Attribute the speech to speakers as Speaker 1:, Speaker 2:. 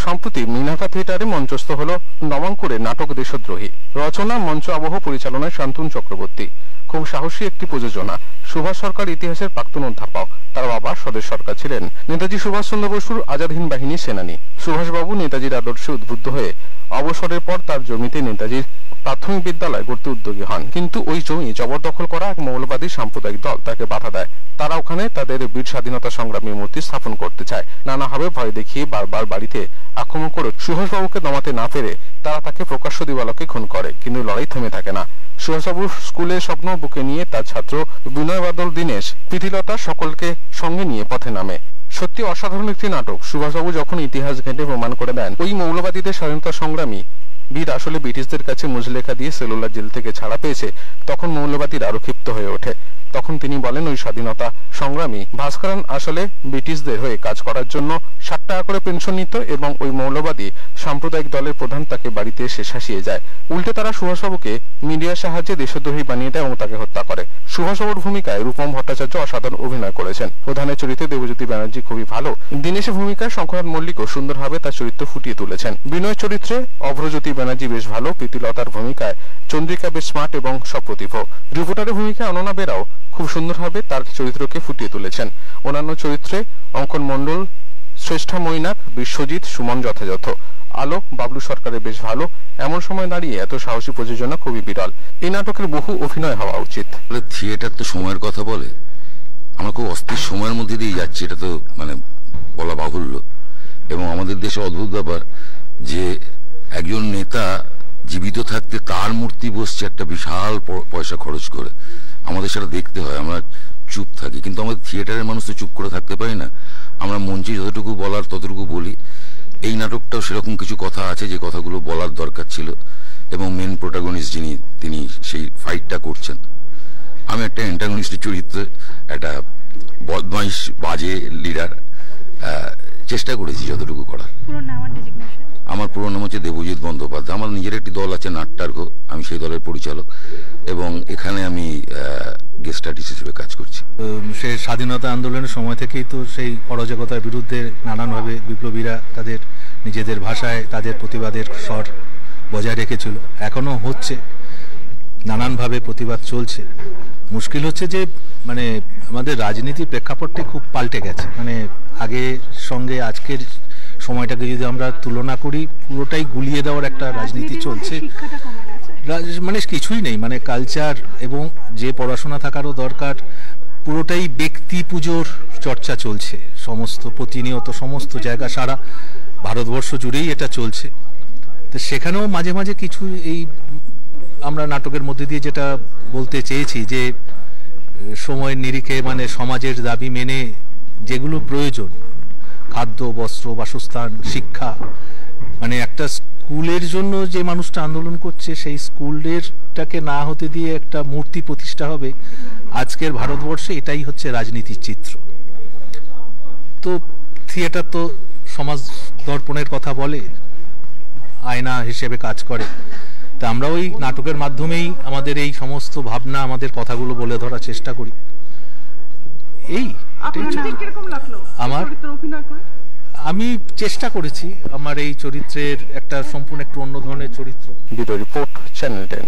Speaker 1: সম্প্রতি মিনাকা থিয়েটারে মঞ্চস্থ হল নবাঙ্কুরের নাটক দেশদ্রোহী। রচনা, মঞ্চ আবহ, পরিচালনায় শান্তনু চক্রবর্তী। খুব সাহসী একটি প্রযোজনা। সুভাষ সরকার ইতিহাসের প্রাক্তন অধ্যাপক। তার বাবা স্বদেশ সরকার ছিলেন নেতাজি সুভাষচন্দ্র বসুর আজাদ হিন্দ বাহিনীর সেনানী। সুভাষবাবু নেতাজির আদর্শে উদ্বুদ্ধ হয়ে অবসরের পর তার জমিতে নেতাজির প্রাথমিক বিদ্যালয় গড়তে উদ্যোগী হন। কিন্তু ওই জমি জবরদখল করা এক মৌলবাদী সাম্প্রদায়িক দল তাকে বাধা দেয়। তারা ওখানে তাদের বীর স্বাধীনতা সংগ্রামী মূর্তি স্থাপন করতে চায়। নানাভাবে ভয় দেখিয়ে বারবার বাড়িতে আক্রমণ করে সুভাষবাবুকে দমাতে না পেরে তারা তাকে প্রকাশ্য দিবালোকে খুন করে। কিন্তু লড়াই থেমে থাকে না। সুভাষবাবুর স্কুলের স্বপ্ন বুকে নিয়ে তার ছাত্র বিনয় বাদল দীনেশ, প্রীতিলতা সকলকে সঙ্গে নিয়ে পথে নামে। সত্যি অসাধারণ একটি নাটক। সুভাষবাবু যখন ইতিহাস ঘেঁটে প্রমাণ করে দেন ওই মৌলবাদীদের স্বাধীনতা সংগ্রামী বীর আসলে ব্রিটিশদের কাছে মুচলেখা দিয়ে সেলুলার জেল থেকে ছাড়া পেয়েছে, তখন মৌলবাদীরা আরো ক্ষিপ্ত হয়ে ওঠে। তখন তিনি বলেন ওই স্বাধীনতা সংগ্রামী ভাস্করন আসলে ব্রিটিশদের হয়ে কাজ করার জন্য 60 টাকা করে পেনশন নিত এবং ওই মৌলবাদী সাম্প্রদায়িক দলের প্রধান তাকে বাড়িতে এসে শাসিয়ে যায়। উল্টে তারা সুভাষবাবুকে মিডিয়ার সাহায্যে দেশদ্রোহী বানিয়ে দেয় এবং তাকে হত্যা করে। সুভাষবাবুর ভূমিকায় রূপম ভট্টাচার্য অসাধারণ অভিনয় করেছেন। প্রধানের চরিত্রে দেবজ্যোতি ব্যানার্জি খুবই ভালো। দীনেশের ভূমিকায় শঙ্করনাথ মল্লিকও সুন্দরভাবে তার চরিত্র ফুটিয়ে তুলেছেন। বিনয়ের চরিত্রে অভ্রজ্যোতি ব্যানার্জি বেশ ভালো। প্রীতিলতার ভূমিকায় চন্দ্রিকা বেশ স্মার্ট এবং সপ্রতিভ। রিপোর্টারের ভূমিকায় অননা বেরাও খুব সুন্দরভাবে তার চরিত্রকে ফুটিয়ে তুলেছেন। অন্যান্য চরিত্রে অঙ্কন মণ্ডল, শ্রেষ্ঠা মৈনাক, বিশ্বজিৎ, সুমন যথাযথ। আলো, বাবলু সরকারের বেশ ভালো। এমন সময় দাঁড়িয়ে এত সাহসী প্রযোজনা খুবই বিরল। এই নাটকের বহু অভিনয় হওয়া উচিত।
Speaker 2: থিয়েটার তো সময়ের কথা বলে, আমরা খুব অস্থির সময়ের মধ্যে দিয়ে যাচ্ছি, এটা তো বলা বাহুল্য। এবং আমাদের দেশে অদ্ভুত ব্যাপার যে একজন নেতা জীবিত থাকতে তার মূর্তি বসছে একটা বিশাল পয়সা খরচ করে। আমাদের সেটা দেখতে হয়, আমরা চুপ থাকি। কিন্তু আমাদের থিয়েটারের মানুষ তো চুপ করে থাকতে পারি না। আমরা মঞ্চে যতটুকু বলার ততটুকু বলি। এই নাটকটাও সেরকম কিছু কথা আছে যে কথাগুলো বলার দরকার ছিল এবং মেন প্রোটাগনিস্ট যিনি, তিনি সেই ফাইটটা করছেন। আমি একটা অ্যান্টাগনিস্টের চরিত্রে একটা বদমাইশ বাজে লিডার চেষ্টা করেছি যতটুকু করার। আমার পুরো নাম হচ্ছে দেবজিৎ বন্দ্যোপাধ্যায়। আমার নিজের একটি দল আছে নাট্যার্ঘ, আমি সেই দলের পরিচালক এবং এখানে আমি গেস্ট আর্টিস্ট হিসেবে কাজ করছি।
Speaker 3: সেই স্বাধীনতা আন্দোলনের সময় থেকেই তো সেই অরাজকতার বিরুদ্ধে নানানভাবে বিপ্লবীরা তাদের নিজেদের ভাষায় তাদের প্রতিবাদের স্বর বজায় রেখেছিল। এখনো হচ্ছে, নানানভাবে প্রতিবাদ চলছে। মুশকিল হচ্ছে যে আমাদের রাজনীতির প্রেক্ষাপটটি খুব পাল্টে গেছে। আগের সঙ্গে আজকের সময়টাকে যদি আমরা তুলনা করি, পুরোটাই গুলিয়ে দেওয়ার একটা রাজনীতি চলছে। কিছুই নেই, কালচার এবং যে পড়াশোনা থাকারও দরকার, পুরোটাই ব্যক্তি পুজোর চর্চা চলছে সমস্ত প্রতিনিয়ত সমস্ত জায়গা, সারা ভারতবর্ষ জুড়েই এটা চলছে। তো সেখানেও মাঝে মাঝে কিছু এই আমরা নাটকের মধ্যে দিয়ে যেটা বলতে চেয়েছি যে সময়ের নিরিখে সমাজের দাবি মেনে যেগুলো প্রয়োজন, খাদ্য, বস্ত্র, বাসস্থান, শিক্ষা, একটা স্কুলের জন্য যে মানুষটা আন্দোলন করছে সেই স্কুলেরটাকে না হতে দিয়ে একটা মূর্তি প্রতিষ্ঠা হবে, আজকের ভারতবর্ষে এটাই হচ্ছে রাজনীতির চিত্র। তো থিয়েটার তো সমাজ দর্পণের কথা বলে, আয়না হিসেবে কাজ করে। তা আমরা ওই নাটকের মাধ্যমেই আমাদের এই সমস্ত ভাবনা, আমাদের কথাগুলো বলে ধরার চেষ্টা করি। আমি চেষ্টা করেছি আমার এই চরিত্রের একটা সম্পূর্ণ একটু অন্য ধরনের চরিত্র।
Speaker 1: Report, channel 10।